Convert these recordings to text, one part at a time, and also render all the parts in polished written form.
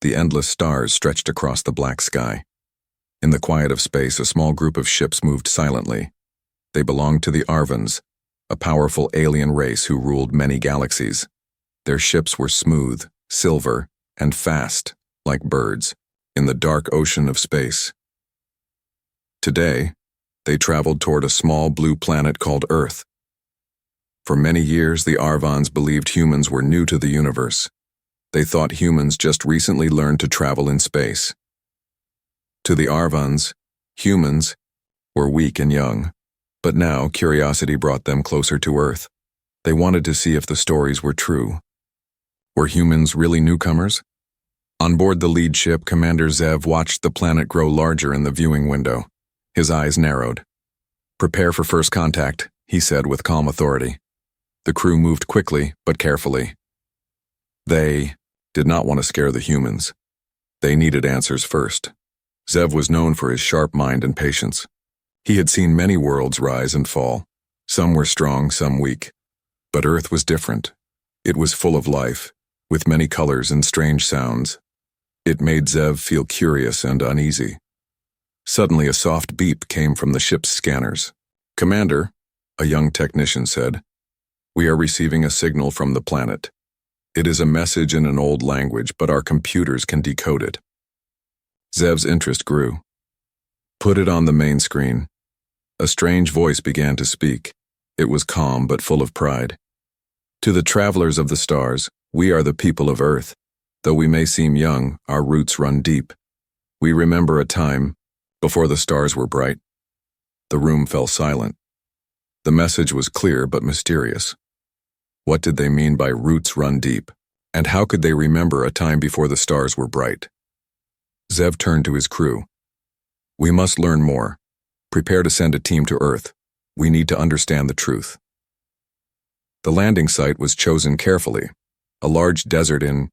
The endless stars stretched across the black sky. In the quiet of space, a small group of ships moved silently. They belonged to the Arvans, a powerful alien race who ruled many galaxies. Their ships were smooth, silver, and fast, like birds, in the dark ocean of space. Today, they traveled toward a small blue planet called Earth. For many years, the Arvans believed humans were new to the universe. They thought humans just recently learned to travel in space. To the Arvans, humans were weak and young, but now curiosity brought them closer to Earth. They wanted to see if the stories were true. Were humans really newcomers? On board the lead ship, Commander Zev watched the planet grow larger in the viewing window. His eyes narrowed. "Prepare for first contact," he said with calm authority. The crew moved quickly, but carefully. They did not want to scare the humans. They needed answers first. Zev was known for his sharp mind and patience. He had seen many worlds rise and fall. Some were strong, some weak. But Earth was different. It was full of life, with many colors and strange sounds. It made Zev feel curious and uneasy. Suddenly, a soft beep came from the ship's scanners. "Commander," a young technician said, "we are receiving a signal from the planet. It is a message in an old language, but our computers can decode it." Zev's interest grew. "Put it on the main screen." A strange voice began to speak. It was calm but full of pride. "To the travelers of the stars, we are the people of Earth. Though we may seem young, our roots run deep. We remember a time before the stars were bright." The room fell silent. The message was clear but mysterious. What did they mean by roots run deep? And how could they remember a time before the stars were bright? Zev turned to his crew. "We must learn more. Prepare to send a team to Earth. We need to understand the truth." The landing site was chosen carefully, a large desert in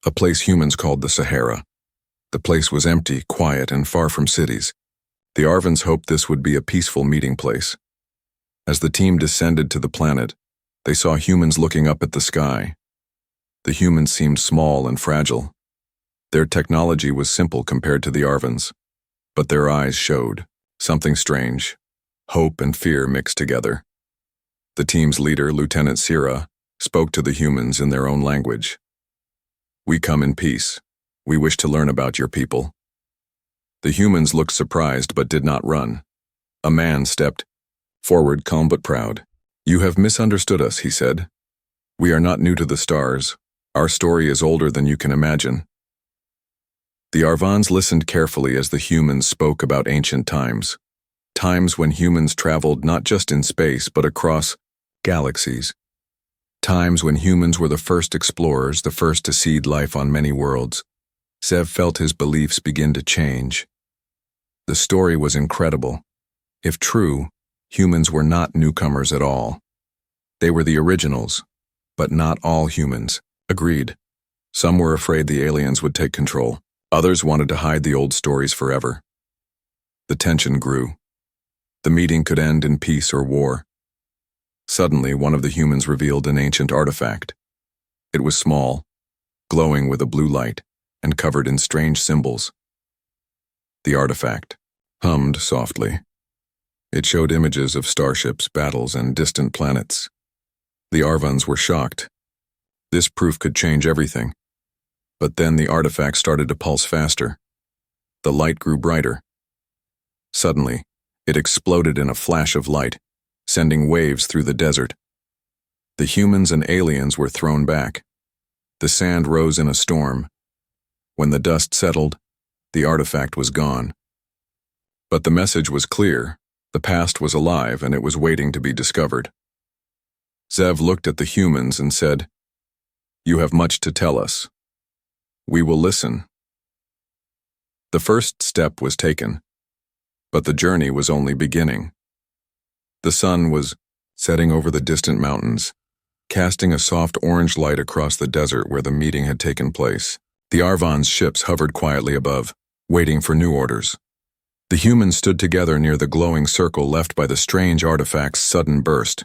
a place humans called the Sahara. The place was empty, quiet, and far from cities. The Arvans hoped this would be a peaceful meeting place. As the team descended to the planet, they saw humans looking up at the sky. The humans seemed small and fragile. Their technology was simple compared to the Arvans, but their eyes showed something strange, hope and fear mixed together. The team's leader, Lieutenant Sira, spoke to the humans in their own language. "We come in peace. We wish to learn about your people." The humans looked surprised but did not run. A man stepped forward, calm but proud. "You have misunderstood us," he said. "We are not new to the stars. Our story is older than you can imagine." The Arvans listened carefully as the humans spoke about ancient times. Times when humans traveled not just in space but across galaxies. Times when humans were the first explorers, the first to seed life on many worlds. Zev felt his beliefs begin to change. The story was incredible. If true, humans were not newcomers at all. They were the originals, but not all humans. Agreed. Some were afraid the aliens would take control. Others wanted to hide the old stories forever. The tension grew. The meeting could end in peace or war. Suddenly, one of the humans revealed an ancient artifact. It was small, glowing with a blue light, and covered in strange symbols. The artifact hummed softly. It showed images of starships, battles, and distant planets. The Arvans were shocked. This proof could change everything. But then the artifact started to pulse faster. The light grew brighter. Suddenly, it exploded in a flash of light, sending waves through the desert. The humans and aliens were thrown back. The sand rose in a storm. When the dust settled, the artifact was gone. But the message was clear. The past was alive and it was waiting to be discovered. Zev looked at the humans and said, "You have much to tell us. We will listen." The first step was taken, but the journey was only beginning. The sun was setting over the distant mountains, casting a soft orange light across the desert where the meeting had taken place. The Arvans' ships hovered quietly above, waiting for new orders. The humans stood together near the glowing circle left by the strange artifact's sudden burst.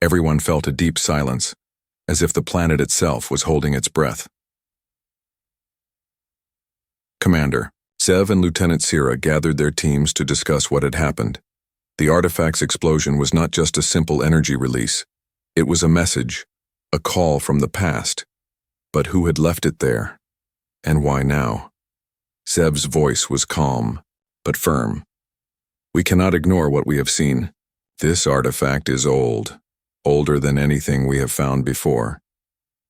Everyone felt a deep silence, as if the planet itself was holding its breath. Commander, Zev and Lieutenant Sira gathered their teams to discuss what had happened. The artifact's explosion was not just a simple energy release. It was a message, a call from the past. But who had left it there? And why now? Zev's voice was calm, but firm. We cannot ignore what we have seen. This artifact is old, older than anything we have found before.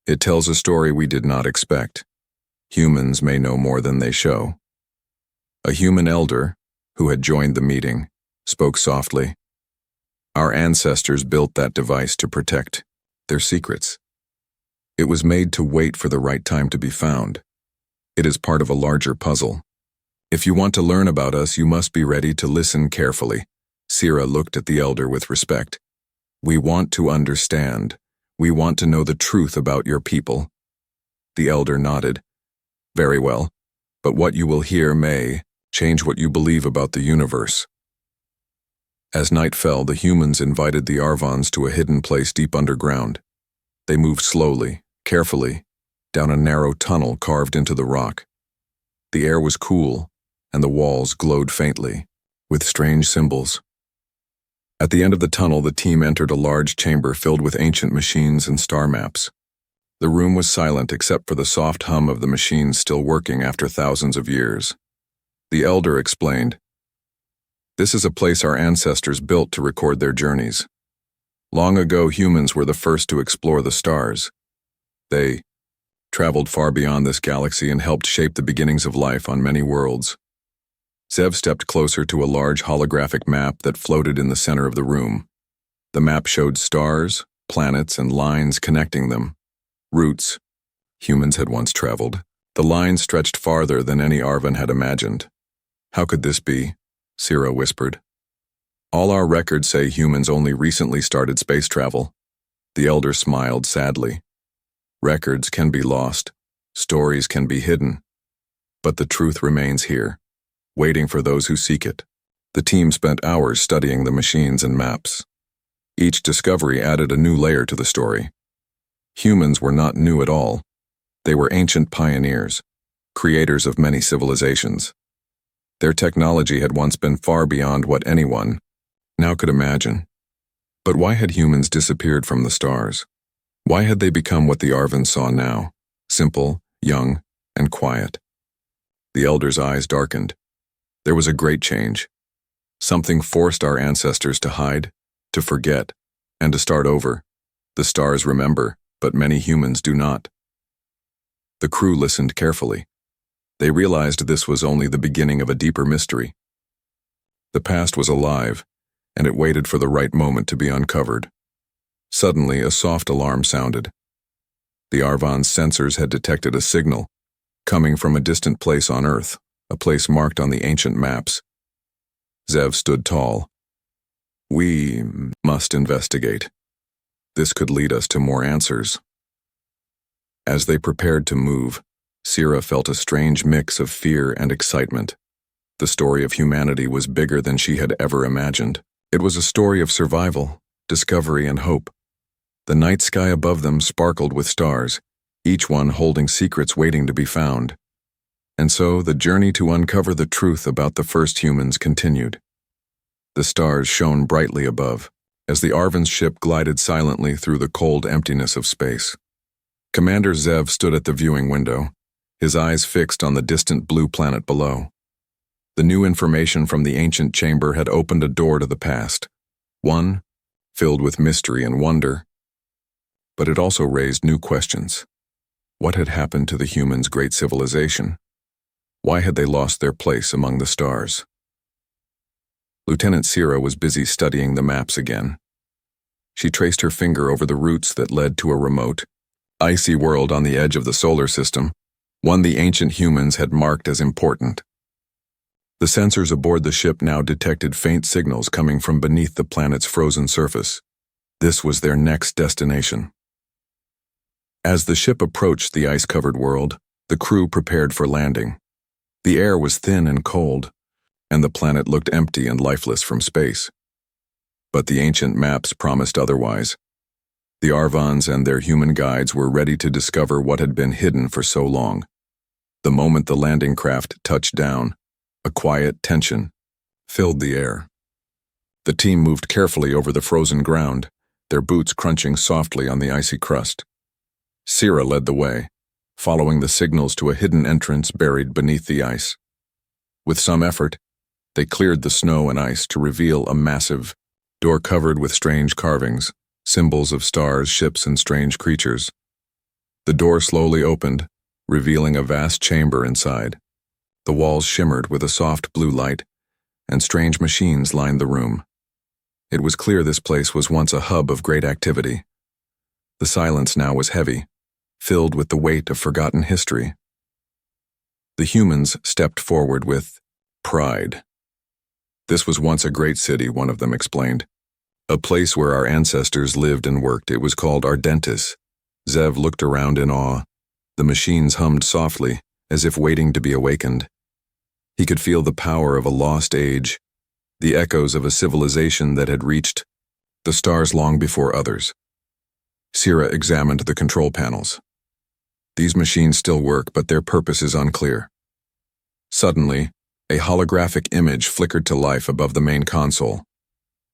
It tells a story we did not expect. Humans may know more than they show. A human elder, who had joined the meeting, spoke softly. Our ancestors built that device to protect their secrets. It was made to wait for the right time to be found. It is part of a larger puzzle. If you want to learn about us, you must be ready to listen carefully. Sira looked at the elder with respect. We want to understand. We want to know the truth about your people. The elder nodded. Very well, but what you will hear may change what you believe about the universe. As night fell, the humans invited the Arvons to a hidden place deep underground. They moved slowly, carefully, down a narrow tunnel carved into the rock. The air was cool, and the walls glowed faintly, with strange symbols. At the end of the tunnel, the team entered a large chamber filled with ancient machines and star maps. The room was silent except for the soft hum of the machines still working after thousands of years. The elder explained, "This is a place our ancestors built to record their journeys. Long ago, humans were the first to explore the stars. They traveled far beyond this galaxy and helped shape the beginnings of life on many worlds." Zev stepped closer to a large holographic map that floated in the center of the room. The map showed stars, planets, and lines connecting them. Routes humans had once traveled. The lines stretched farther than any Arvan had imagined. How could this be? Sira whispered. All our records say humans only recently started space travel. The elder smiled sadly. Records can be lost. Stories can be hidden. But the truth remains here, waiting for those who seek it. The team spent hours studying the machines and maps. Each discovery added a new layer to the story. Humans were not new at all. They were ancient pioneers, creators of many civilizations. Their technology had once been far beyond what anyone now could imagine. But why had humans disappeared from the stars? Why had they become what the Arvans saw now, simple, young, and quiet? The elder's eyes darkened. There was a great change. Something forced our ancestors to hide, to forget, and to start over. The stars remember, but many humans do not. The crew listened carefully. They realized this was only the beginning of a deeper mystery. The past was alive, and it waited for the right moment to be uncovered. Suddenly, a soft alarm sounded. The Arvon's sensors had detected a signal, coming from a distant place on Earth, a place marked on the ancient maps. Zev stood tall. We must investigate. This could lead us to more answers. As they prepared to move, Sira felt a strange mix of fear and excitement. The story of humanity was bigger than she had ever imagined. It was a story of survival, discovery, and hope. The night sky above them sparkled with stars, each one holding secrets waiting to be found. And so the journey to uncover the truth about the first humans continued. The stars shone brightly above, as the Arvan's ship glided silently through the cold emptiness of space. Commander Zev stood at the viewing window, his eyes fixed on the distant blue planet below. The new information from the ancient chamber had opened a door to the past, one filled with mystery and wonder. But it also raised new questions. What had happened to the humans' great civilization? Why had they lost their place among the stars? Lieutenant Sira was busy studying the maps again. She traced her finger over the routes that led to a remote, icy world on the edge of the solar system, one the ancient humans had marked as important. The sensors aboard the ship now detected faint signals coming from beneath the planet's frozen surface. This was their next destination. As the ship approached the ice-covered world, the crew prepared for landing. The air was thin and cold, and the planet looked empty and lifeless from space. But the ancient maps promised otherwise. The Arvons and their human guides were ready to discover what had been hidden for so long. The moment the landing craft touched down, a quiet tension filled the air. The team moved carefully over the frozen ground, their boots crunching softly on the icy crust. Sira led the way, following the signals to a hidden entrance buried beneath the ice. With some effort, they cleared the snow and ice to reveal a massive door covered with strange carvings, symbols of stars, ships, and strange creatures. The door slowly opened, revealing a vast chamber inside. The walls shimmered with a soft blue light, and strange machines lined the room. It was clear this place was once a hub of great activity. The silence now was heavy, filled with the weight of forgotten history. The humans stepped forward with pride. This was once a great city, one of them explained. A place where our ancestors lived and worked. It was called Ardentis. Zev looked around in awe. The machines hummed softly, as if waiting to be awakened. He could feel the power of a lost age, the echoes of a civilization that had reached the stars long before others. Sira examined the control panels. These machines still work, but their purpose is unclear. Suddenly, a holographic image flickered to life above the main console.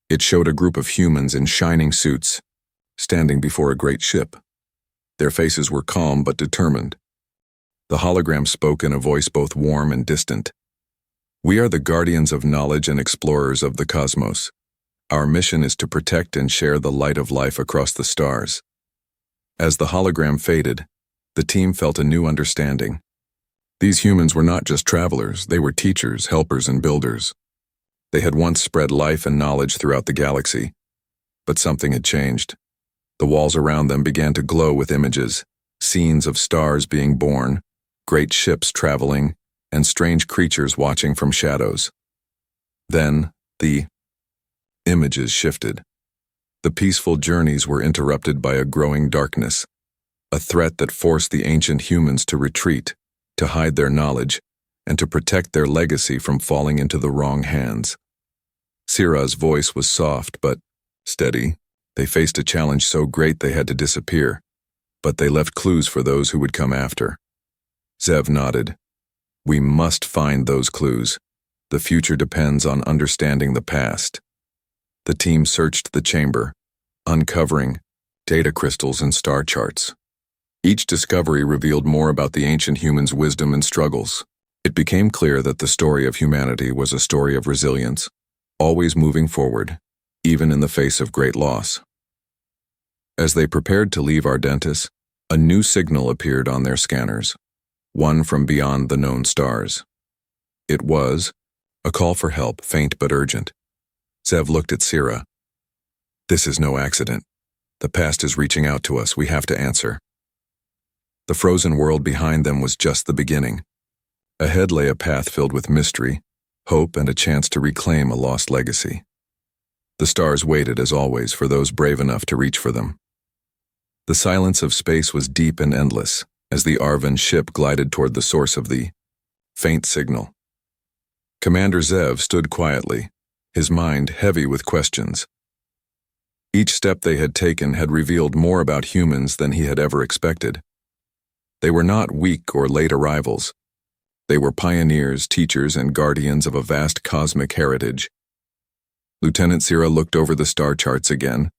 It showed a group of humans in shining suits, standing before a great ship. Their faces were calm but determined. The hologram spoke in a voice both warm and distant. "We are the guardians of knowledge and explorers of the cosmos. Our mission is to protect and share the light of life across the stars." As the hologram faded, the team felt a new understanding. These humans were not just travelers, they were teachers, helpers, and builders. They had once spread life and knowledge throughout the galaxy, but something had changed. The walls around them began to glow with images, scenes of stars being born, great ships traveling, and strange creatures watching from shadows. Then, the images shifted. The peaceful journeys were interrupted by a growing darkness, a threat that forced the ancient humans to retreat, to hide their knowledge, and to protect their legacy from falling into the wrong hands. Sira's voice was soft but steady. They faced a challenge so great they had to disappear, but they left clues for those who would come after. Zev nodded. "We must find those clues. The future depends on understanding the past." The team searched the chamber, uncovering data crystals and star charts. Each discovery revealed more about the ancient humans' wisdom and struggles. It became clear that the story of humanity was a story of resilience, always moving forward, even in the face of great loss. As they prepared to leave Ardentis, a new signal appeared on their scanners, one from beyond the known stars. It was a call for help, faint but urgent. Zev looked at Sira. "This is no accident. The past is reaching out to us. We have to answer." The frozen world behind them was just the beginning. Ahead lay a path filled with mystery, hope, and a chance to reclaim a lost legacy. The stars waited, as always, for those brave enough to reach for them. The silence of space was deep and endless as the Arvan ship glided toward the source of the faint signal. Commander Zev stood quietly, his mind heavy with questions. Each step they had taken had revealed more about humans than he had ever expected. They were not weak or late arrivals. They were pioneers, teachers, and guardians of a vast cosmic heritage. Lieutenant Sira looked over the star charts again.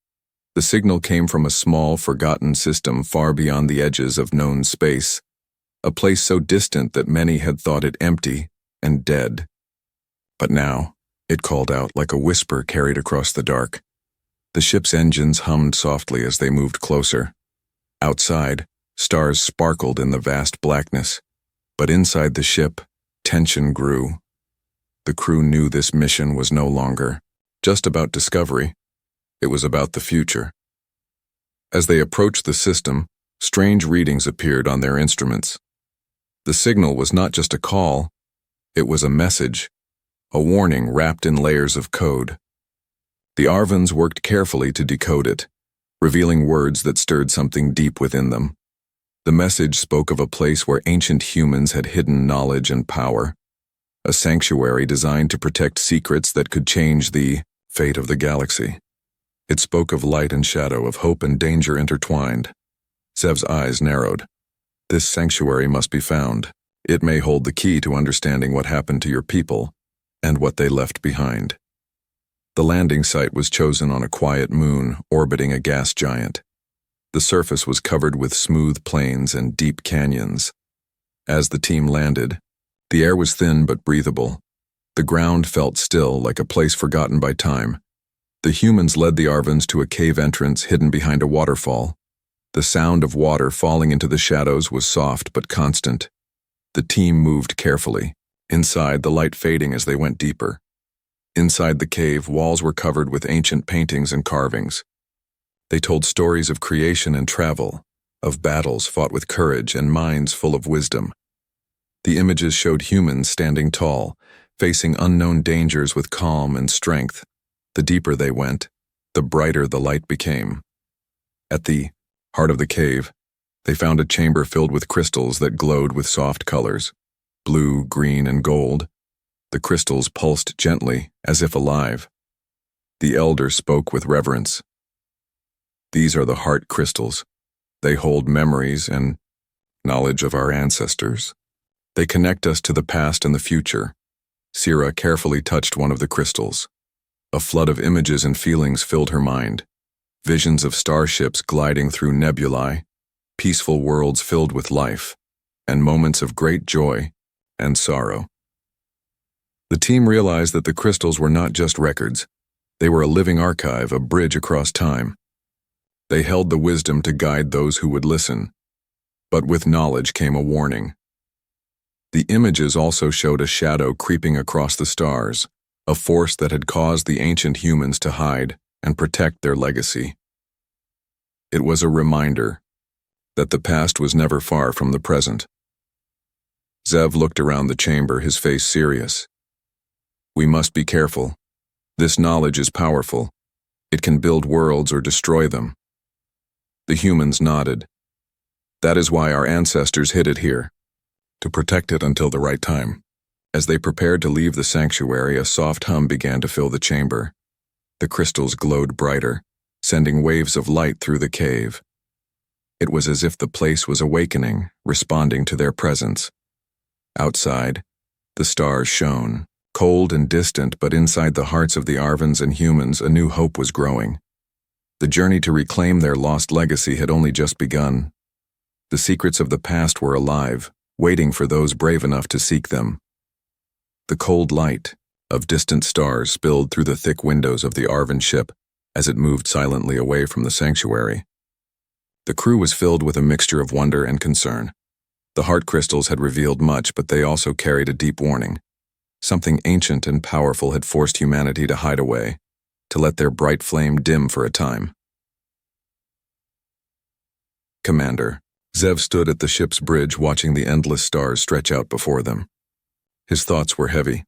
The signal came from a small, forgotten system far beyond the edges of known space, a place so distant that many had thought it empty and dead. But now, it called out like a whisper carried across the dark. The ship's engines hummed softly as they moved closer. Outside, stars sparkled in the vast blackness, but inside the ship, tension grew. The crew knew this mission was no longer just about discovery. It was about the future. As they approached the system, strange readings appeared on their instruments. The signal was not just a call, it was a message, a warning wrapped in layers of code. The Arvans worked carefully to decode it, revealing words that stirred something deep within them. The message spoke of a place where ancient humans had hidden knowledge and power, a sanctuary designed to protect secrets that could change the fate of the galaxy. It spoke of light and shadow, of hope and danger intertwined. Zev's eyes narrowed. This sanctuary must be found. It may hold the key to understanding what happened to your people and what they left behind. The landing site was chosen on a quiet moon orbiting a gas giant. The surface was covered with smooth plains and deep canyons. As the team landed, the air was thin but breathable. The ground felt still, like a place forgotten by time. The humans led the Arvans to a cave entrance hidden behind a waterfall. The sound of water falling into the shadows was soft but constant. The team moved carefully, inside the light fading as they went deeper. Inside the cave, walls were covered with ancient paintings and carvings. They told stories of creation and travel, of battles fought with courage and minds full of wisdom. The images showed humans standing tall, facing unknown dangers with calm and strength. The deeper they went, the brighter the light became. At the heart of the cave, they found a chamber filled with crystals that glowed with soft colors, blue, green, and gold. The crystals pulsed gently, as if alive. The elder spoke with reverence. "These are the heart crystals. They hold memories and knowledge of our ancestors. They connect us to the past and the future." Sira carefully touched one of the crystals. A flood of images and feelings filled her mind. Visions of starships gliding through nebulae, peaceful worlds filled with life, and moments of great joy and sorrow. The team realized that the crystals were not just records. They were a living archive, a bridge across time. They held the wisdom to guide those who would listen. But with knowledge came a warning. The images also showed a shadow creeping across the stars, a force that had caused the ancient humans to hide and protect their legacy. It was a reminder that the past was never far from the present. Zev looked around the chamber, his face serious. "We must be careful. This knowledge is powerful. It can build worlds or destroy them." The humans nodded. "That is why our ancestors hid it here, to protect it until the right time." As they prepared to leave the sanctuary, a soft hum began to fill the chamber. The crystals glowed brighter, sending waves of light through the cave. It was as if the place was awakening, responding to their presence. Outside, the stars shone, cold and distant, but inside the hearts of the Arvans and humans, a new hope was growing. The journey to reclaim their lost legacy had only just begun. The secrets of the past were alive, waiting for those brave enough to seek them. The cold light of distant stars spilled through the thick windows of the Arvan ship as it moved silently away from the sanctuary. The crew was filled with a mixture of wonder and concern. The heart crystals had revealed much, but they also carried a deep warning. Something ancient and powerful had forced humanity to hide away, to let their bright flame dim for a time. Commander. Zev stood at the ship's bridge watching the endless stars stretch out before them. His thoughts were heavy.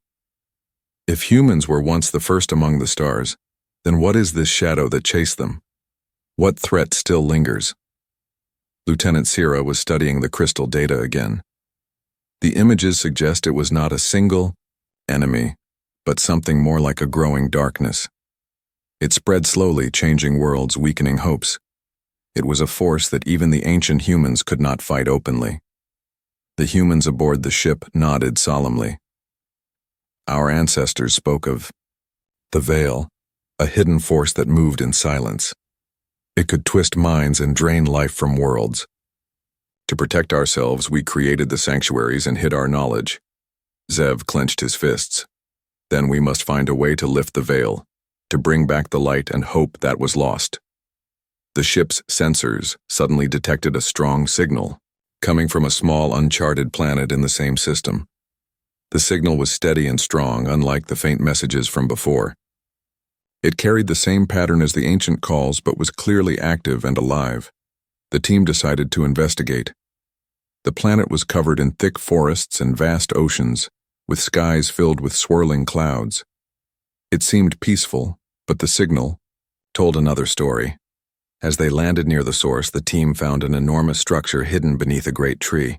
If humans were once the first among the stars, then what is this shadow that chased them? What threat still lingers? Lieutenant Sira was studying the crystal data again. The images suggest it was not a single enemy, but something more like a growing darkness. It spread slowly, changing worlds, weakening hopes. It was a force that even the ancient humans could not fight openly. The humans aboard the ship nodded solemnly. Our ancestors spoke of the Veil, a hidden force that moved in silence. It could twist minds and drain life from worlds. To protect ourselves, we created the sanctuaries and hid our knowledge. Zev clenched his fists. Then we must find a way to lift the veil, to bring back the light and hope that was lost. The ship's sensors suddenly detected a strong signal, coming from a small uncharted planet in the same system. The signal was steady and strong, unlike the faint messages from before. It carried the same pattern as the ancient calls, but was clearly active and alive. The team decided to investigate. The planet was covered in thick forests and vast oceans, with skies filled with swirling clouds. It seemed peaceful, but the signal told another story. As they landed near the source, the team found an enormous structure hidden beneath a great tree.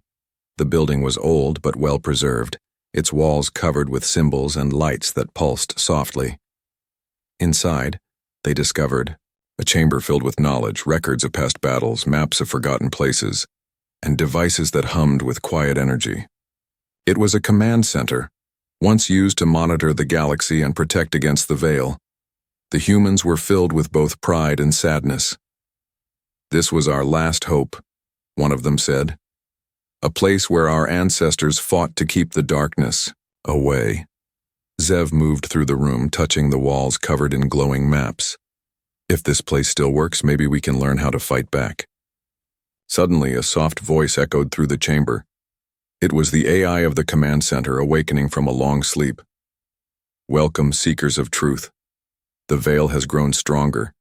The building was old but well preserved, its walls covered with symbols and lights that pulsed softly. Inside, they discovered a chamber filled with knowledge, records of past battles, maps of forgotten places, and devices that hummed with quiet energy. It was a command center, once used to monitor the galaxy and protect against the Veil. The humans were filled with both pride and sadness. "This was our last hope," one of them said. "A place where our ancestors fought to keep the darkness away." Zev moved through the room, touching the walls covered in glowing maps. "If this place still works, maybe we can learn how to fight back." Suddenly, a soft voice echoed through the chamber. It was the AI of the command center awakening from a long sleep. "Welcome, seekers of truth. The Veil has grown stronger.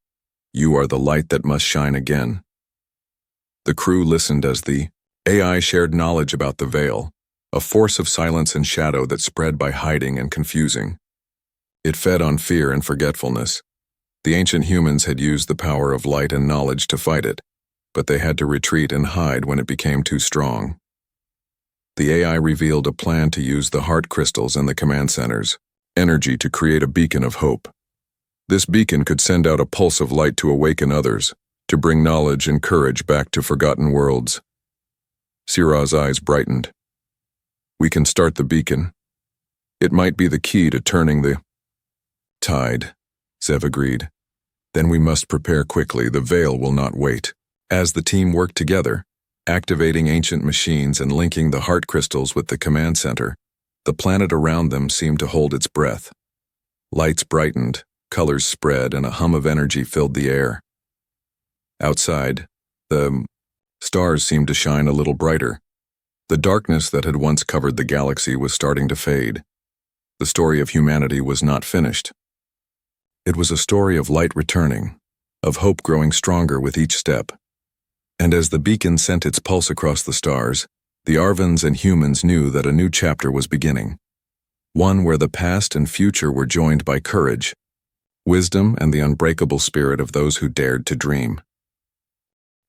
You are the light that must shine again." The crew listened as the AI shared knowledge about the Veil, a force of silence and shadow that spread by hiding and confusing. It fed on fear and forgetfulness. The ancient humans had used the power of light and knowledge to fight it, but they had to retreat and hide when it became too strong. The AI revealed a plan to use the heart crystals in the command centers, energy to create a beacon of hope. This beacon could send out a pulse of light to awaken others, to bring knowledge and courage back to forgotten worlds. Sirah's eyes brightened. "We can start the beacon. It might be the key to turning the tide," Zev agreed. "Then we must prepare quickly. The Veil will not wait." As the team worked together, activating ancient machines and linking the heart crystals with the command center, the planet around them seemed to hold its breath. Lights brightened, colors spread, and a hum of energy filled the air. Outside, the stars seemed to shine a little brighter. The darkness that had once covered the galaxy was starting to fade. The story of humanity was not finished. It was a story of light returning, of hope growing stronger with each step. And as the beacon sent its pulse across the stars, the Arvans and humans knew that a new chapter was beginning. One where the past and future were joined by courage, wisdom, and the unbreakable spirit of those who dared to dream.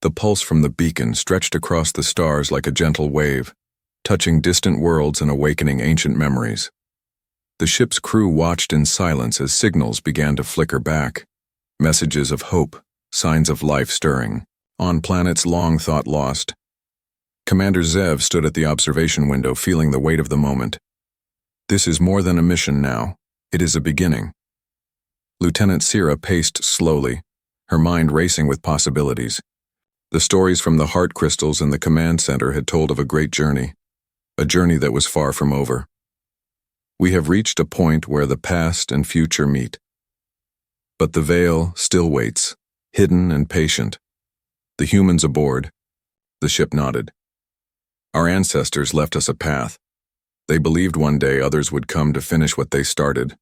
The pulse from the beacon stretched across the stars like a gentle wave, touching distant worlds and awakening ancient memories. The ship's crew watched in silence as signals began to flicker back, messages of hope, signs of life stirring, on planets long thought lost. Commander Zev stood at the observation window, feeling the weight of the moment. "This is more than a mission now. It is a beginning." Lieutenant Sirah paced slowly, her mind racing with possibilities. The stories from the heart crystals in the command center had told of a great journey, a journey that was far from over. "We have reached a point where the past and future meet. But the Veil still waits, hidden and patient. The humans aboard." The ship nodded. "Our ancestors left us a path. They believed one day others would come to finish what they started."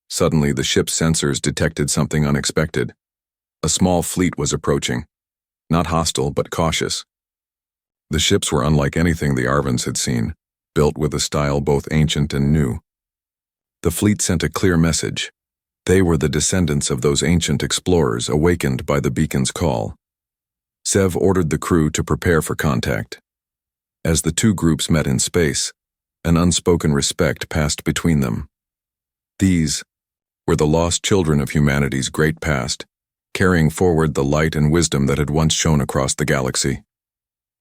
Suddenly, the ship's sensors detected something unexpected. A small fleet was approaching. Not hostile, but cautious. The ships were unlike anything the Arvans had seen, built with a style both ancient and new. The fleet sent a clear message. They were the descendants of those ancient explorers awakened by the beacon's call. Zev ordered the crew to prepare for contact. As the two groups met in space, an unspoken respect passed between them. These were the lost children of humanity's great past, carrying forward the light and wisdom that had once shone across the galaxy.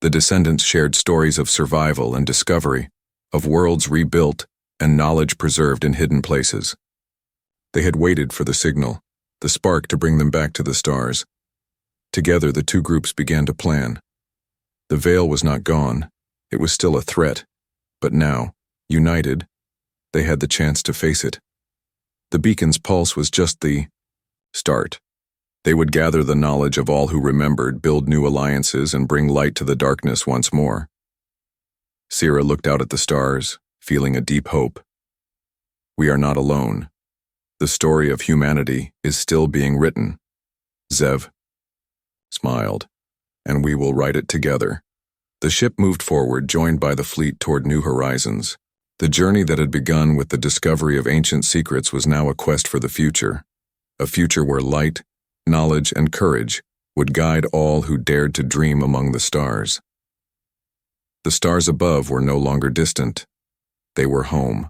The descendants shared stories of survival and discovery, of worlds rebuilt and knowledge preserved in hidden places. They had waited for the signal, the spark to bring them back to the stars. Together, the two groups began to plan. The Veil was not gone. It was still a threat. But now, united, they had the chance to face it. The beacon's pulse was just the start. They would gather the knowledge of all who remembered, build new alliances, and bring light to the darkness once more. Sirah looked out at the stars, feeling a deep hope. "We are not alone. The story of humanity is still being written." Zev smiled. "And we will write it together." The ship moved forward, joined by the fleet toward new horizons. The journey that had begun with the discovery of ancient secrets was now a quest for the future, a future where light, knowledge, and courage would guide all who dared to dream among the stars. The stars above were no longer distant. They were home.